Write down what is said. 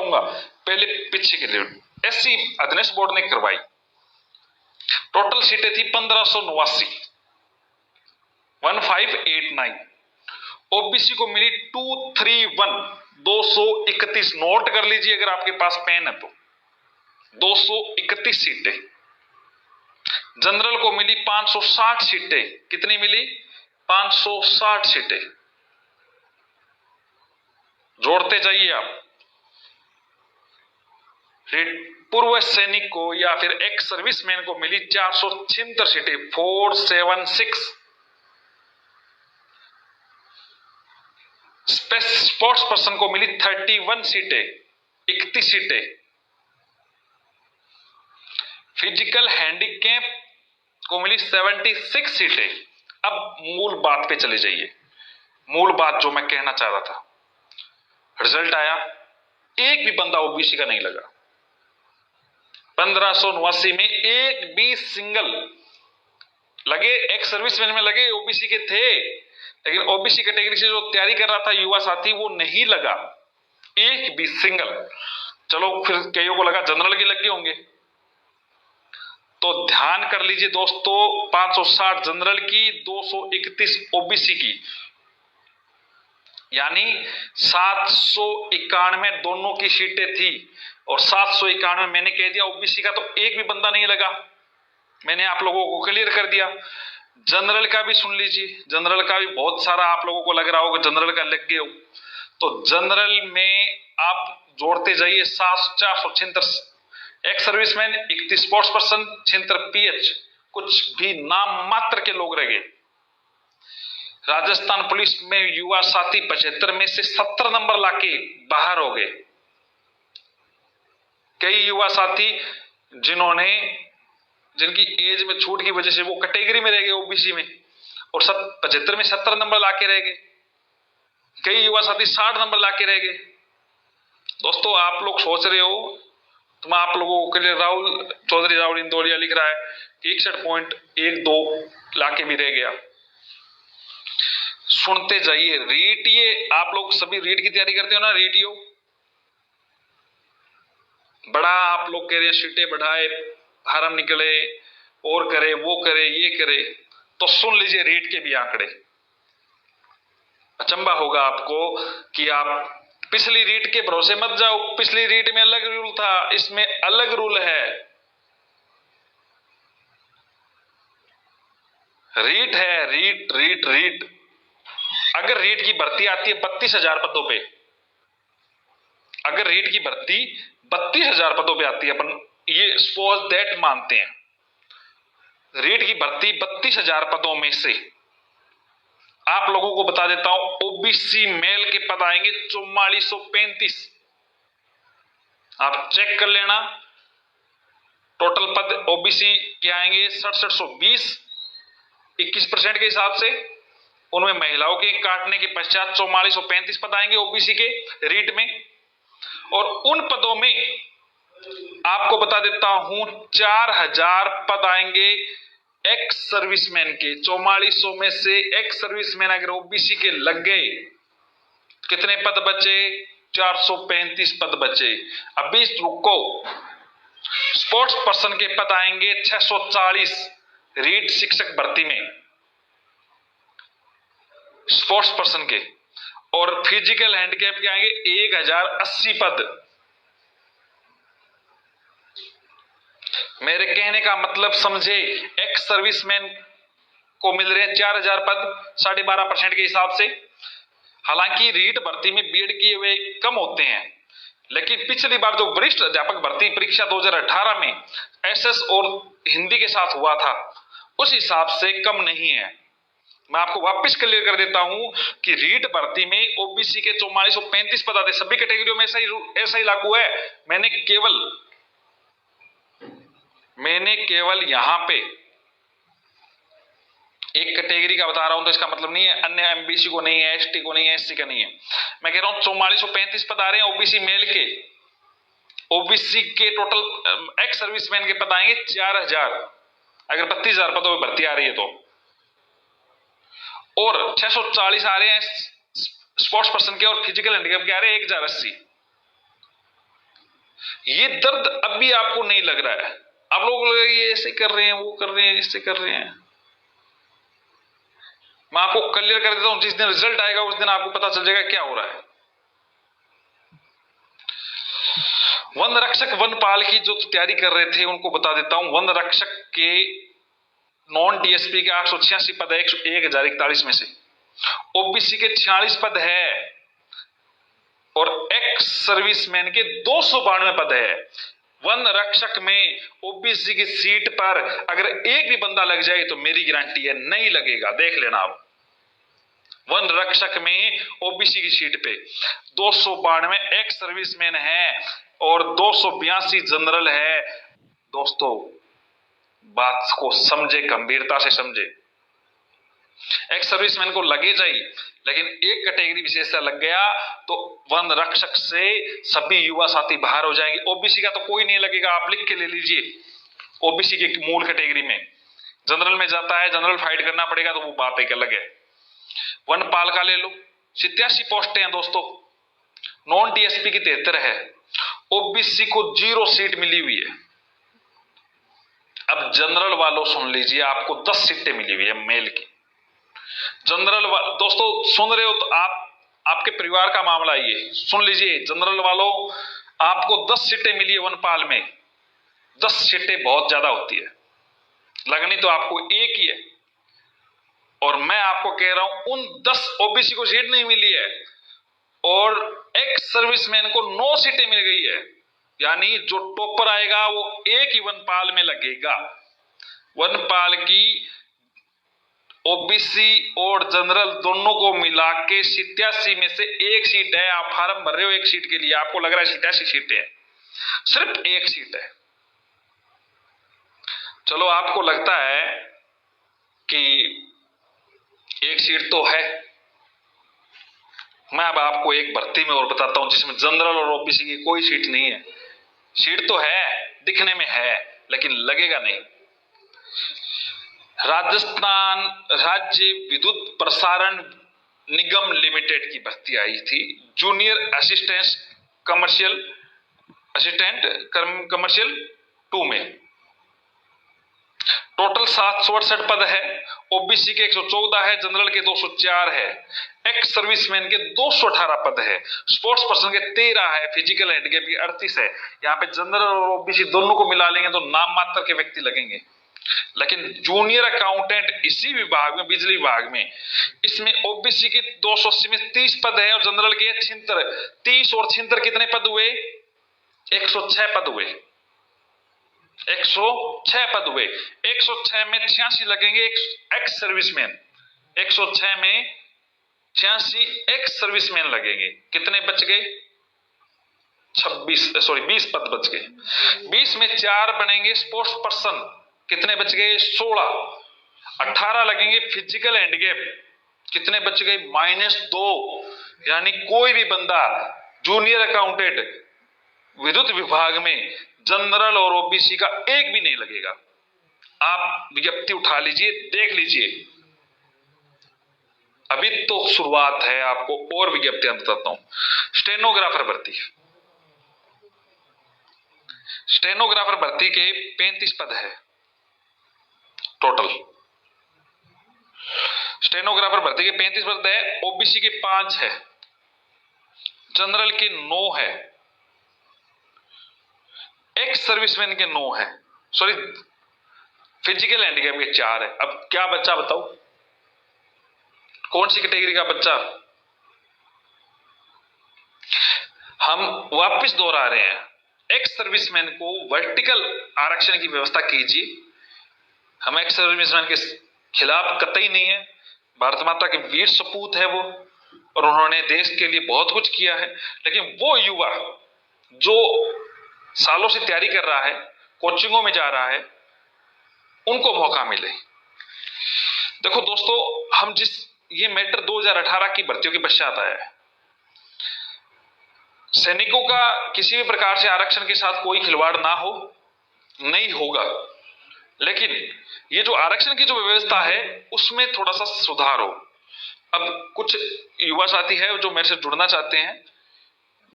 बताऊंगा, पहले पीछे के लिए एससी अध्ययन बोर्ड ने करवाई। टोटल सीटें थी 1589, 1589। ओबीसी को मिली 231, 231। नोट कर लीजिए अगर आपके पास पेन है तो, 231 सीटें। जनरल को मिली 560 सीटें। कितनी मिली? 560 सीटें। जोड़ते जाइए आप। पूर्व सैनिक को या फिर एक्स सर्विसमैन को मिली 476 सीटें, 476। स्पोर्ट्स पर्सन को मिली 31 सीटें, 31 सीटें। फिजिकल हैंडीकैप को मिली 76 सीटें। अब मूल बात पे चले जाइए, मूल बात जो मैं कहना चाह रहा था। रिजल्ट आया, एक भी बंदा ओबीसी का नहीं लगा। 1589 में एक भी सिंगल लगे, एक्स सर्विसमैन में लगे, ओबीसी के थे, लेकिन ओबीसी कैटेगरी से जो तैयारी कर रहा था युवा साथी वो नहीं लगा, एक भी सिंगल। चलो फिर कईयों को लगा जनरल के लगे होंगे। तो ध्यान कर लीजिए दोस्तों, 560 जनरल की, 231 ओबीसी की, यानी 791 दोनों की सीटें थी। और 791 मैंने कह दिया ओबीसी का, तो एक भी बंदा नहीं लगा। मैंने आप लोगों को क्लियर कर दिया। जनरल का भी सुन लीजिए, जनरल का भी बहुत सारा आप लोगों को लग रहा होगा जनरल का लग गए हो, तो जनरल में आप जोड़ते जाइए। 476 ex serviceman, 31 sports person, 76 pH, कुछ भी नाम मात्र के लोग रह गए। राजस्थान पुलिस में युवा साथी 75 में से 70 नंबर लाके बाहर हो गए। कई युवा साथी जिनकी एज में छूट की वजह से वो कैटेगरी में रह गए ओबीसी में, और 75 में 70 नंबर लाके रह गए। कई युवा साथी 60 नंबर लाके रह गए। दोस्तों आप लोग सोच रहे हो, तो मैं आप लोगों के लिए चौधरी राहुल इंदौलिया लिख रहा है कि 61.12 लाके भी रह गया। सुनते जाइए। रीट, ये आप लोग सभी रीट की तैयारी करते हो ना, रीटियो बड़ा, आप लोग कह रहे हैं सीटें बढ़ाए, फार्म निकले, और करे, वो करे, ये करे, तो सुन लीजिए रीट के भी आंकड़े। अचंबा होगा आपको कि आप पिछली रीट के भरोसे मत जाओ। पिछली रीट में अलग रूल था, इसमें अलग रूल है। रीट है, रीट रीट रीट। अगर रीट की भर्ती आती है 32,000 पदों पे, अगर रीट की भर्ती 32,000 पदों पे आती है, अपन ये सपोज दैट मानते हैं, रीट की भर्ती 32,000 पदों में से आप लोगों को बता देता हूं, ओबीसी मेल के पद आएंगे 4435। आप चेक कर लेना, टोटल पद ओबीसी के आएंगे 6720, 21% के हिसाब से। उनमें महिलाओं के काटने के पश्चात 4435 पद आएंगे ओबीसी के रीट में। और उन पदों में आपको बता देता हूं 4000 पद आएंगे एक्स सर्विसमैन के। 4400 में से एक्स सर्विसमैन अगर ओबीसी के लग गए, कितने पद बचे? 435 पद बचे। अभी रुको, स्पोर्ट्स पर्सन के पद आएंगे 640 रीट शिक्षक भर्ती में, स्पोर्ट्स पर्सन के। और फिजिकल हैंडीकैप के आएंगे 1080 पद। मेरे कहने का मतलब समझे, एक्स सर्विसमैन को मिल रहे हैं 4000 पद, 12.5% के हिसाब से। हालांकि रीट भर्ती में बीएड किए हुए कम होते हैं, लेकिन पिछली बार जो वरिष्ठ अध्यापक भर्ती परीक्षा 2018 में एसएस और हिंदी के साथ हुआ था, उस हिसाब से कम नहीं है। मैं आपको वापस क्लियर कर देता हूं कि रीट भर्ती में ओबीसी के 4435 पद आते, सभी कैटेगरियों में ऐसा ही लागू है। मैंने केवल यहां पे एक कैटेगरी का बता रहा हूं, तो इसका मतलब नहीं है अन्य एमबीसी को नहीं है, एसटी को नहीं है, एससी का नहीं है। मैं कह रहा हूं 4435 पद आ रहे हैं ओबीसी मेल के। ओबीसी के टोटल एक्स सर्विसमैन के पद आएंगे 4000, अगर 32,000 पदों में भर्ती आ रही है तो। और 640 आ रहे हैं स्पोर्ट्स पर्सन के, और फिजिकल हैंडीकैप के आ रहे हैं 1080। ये दर्द अब भी आपको नहीं लग रहा है, आप लोग ये ऐसे कर रहे हैं, वो कर रहे हैं, इससे कर रहे हैं। मैं आपको क्लियर कर देता हूं, जिस दिन रिजल्ट आएगा उस दिन आपको पता चल जाएगा क्या हो रहा है। वन रक्षक वनपाल की जो तैयारी कर रहे थे उनको बता देता हूं, वन रक्षक के नॉन टीएसपी के 886 पद है 1041 में से, ओबीसी के 46 पद है और एक्स सर्विसमैन के 292 पद है। वन रक्षक में ओबीसी की सीट पर अगर एक भी बंदा लग जाए तो मेरी गारंटी है नहीं लगेगा, देख लेना आप। वन रक्षक में ओबीसी की सीट पे 292 एक्स सर्विसमैन है और 282 जनरल है। दोस्तों बात को समझे, गंभीरता से समझे। एक्स सर्विसमैन को लगे जाए, लेकिन एक कैटेगरी विशेष से लग गया तो वन रक्षक से सभी युवा साथी बाहर हो जाएंगे। ओबीसी का तो कोई नहीं लगेगा, आप लिख के ले लीजिए। ओबीसी की मूल कैटेगरी में जनरल में जाता है, जनरल फाइट करना पड़ेगा तो वो बात एक अलग है। वनपाल का ले लो, 87 पोस्टें हैं दोस्तों, नॉन टीएसपी की 73 है, ओबीसी को 0 सीट मिली हुई है। अब जनरल वालों सुन लीजिए, आपको 10 सीटें मिली हुई है मेल की। जनरल दोस्तों सुन रहे हो तो आपके परिवार का मामला ये सुन लीजिए। जनरल वालों आपको 10 सीटें मिली है वनपाल में। 10 सीटें बहुत ज्यादा होती है, लगनी तो आपको एक ही है। और मैं आपको कह रहा हूं उन 10 ओबीसी को सीट नहीं मिली है और एक्स सर्विसमैन को 9 सीटें मिल गई है, यानी जो टॉपर आएगा वो एक ही वनपाल में लगेगा। वनपाल की ओबीसी और जनरल दोनों को मिला के 87 में से एक सीट है। आप फार्म भर रहे हो एक सीट के लिए, आपको लग रहा है 87 सीटें हैं, सिर्फ एक सीट है। चलो आपको लगता है कि एक सीट तो है, मैं अब आपको एक भर्ती में और बताता हूं जिसमें जनरल और ओबीसी की कोई सीट नहीं है। सीट तो है, दिखने में है, लेकिन लगेगा नहीं। राजस्थान राज्य विद्युत प्रसारण निगम लिमिटेड की भर्ती आई थी, जूनियर असिस्टेंट कमर्शियल 2 में। टोटल 768 पद है, ओबीसी के 114 है, जनरल के 204 है, एक्स सर्विसमैन के 218 पद है, स्पोर्ट्स पर्सन के 13 है, फिजिकल हैंडीकैप के 38 है। यहाँ पे जनरल और ओबीसी दोनों को मिला लेंगे तो नाम मात्र के व्यक्ति लगेंगे। लेकिन जूनियर अकाउंटेंट इसी विभाग में, बिजली विभाग में, इसमें ओबीसी की 280 में 30 पद है और जनरल के 76। 30 और 76 कितने पद हुए? 106 पद हुए। 106 पद हुए। 106 में 86 लगेंगे एक्स सर्विसमैन, 106 में 86 एक्स सर्विसमैन लगेंगे। कितने बच गए? 20 पद बच गए। 20 में 4 बनेंगे स्पोर्ट्स पर्सन, कितने बच गए? 16। 18 लगेंगे फिजिकल हैंडीकैप, कितने बच गए? -2। यानी कोई भी बंदा जूनियर अकाउंटेंट विद्युत विभाग में जनरल और ओबीसी का एक भी नहीं लगेगा। आप विज्ञप्ति उठा लीजिए, देख लीजिए, अभी तो शुरुआत है, आपको और विज्ञप्तियां बताता हूं। स्टेनोग्राफर भर्ती, स्टेनोग्राफर भर्ती के 35 पद है टोटल। स्टेनोग्राफर भर्ती के 35 पद है, ओबीसी के 5 है, जनरल के 9 है, एक्स सर्विसमैन के 9 है, सॉरी फिजिकल हैंडीकैप के 4 है। अब क्या बच्चा बताओ, कौन सी कैटेगरी का बच्चा? हम वापस दोहरा रहे हैं, एक्स सर्विसमैन को वर्टिकल आरक्षण की व्यवस्था कीजिए। हम एक्स सर्विसमैन के खिलाफ कतई नहीं है, भारत माता के वीर सपूत है वो, और उन्होंने देश के लिए बहुत कुछ किया है। लेकिन वो युवा जो सालों से तैयारी कर रहा है, कोचिंगों में जा रहा है, उनको मौका मिले। देखो दोस्तों, हम ये मैटर 2018 की भर्तियों के पश्चात आया है। सैनिकों का किसी भी प्रकार से आरक्षण के साथ कोई खिलवाड़ ना हो, नहीं होगा, लेकिन ये जो आरक्षण की जो व्यवस्था है उसमें थोड़ा सा सुधार हो। अब कुछ युवा साथी है जो मेरे से जुड़ना चाहते हैं,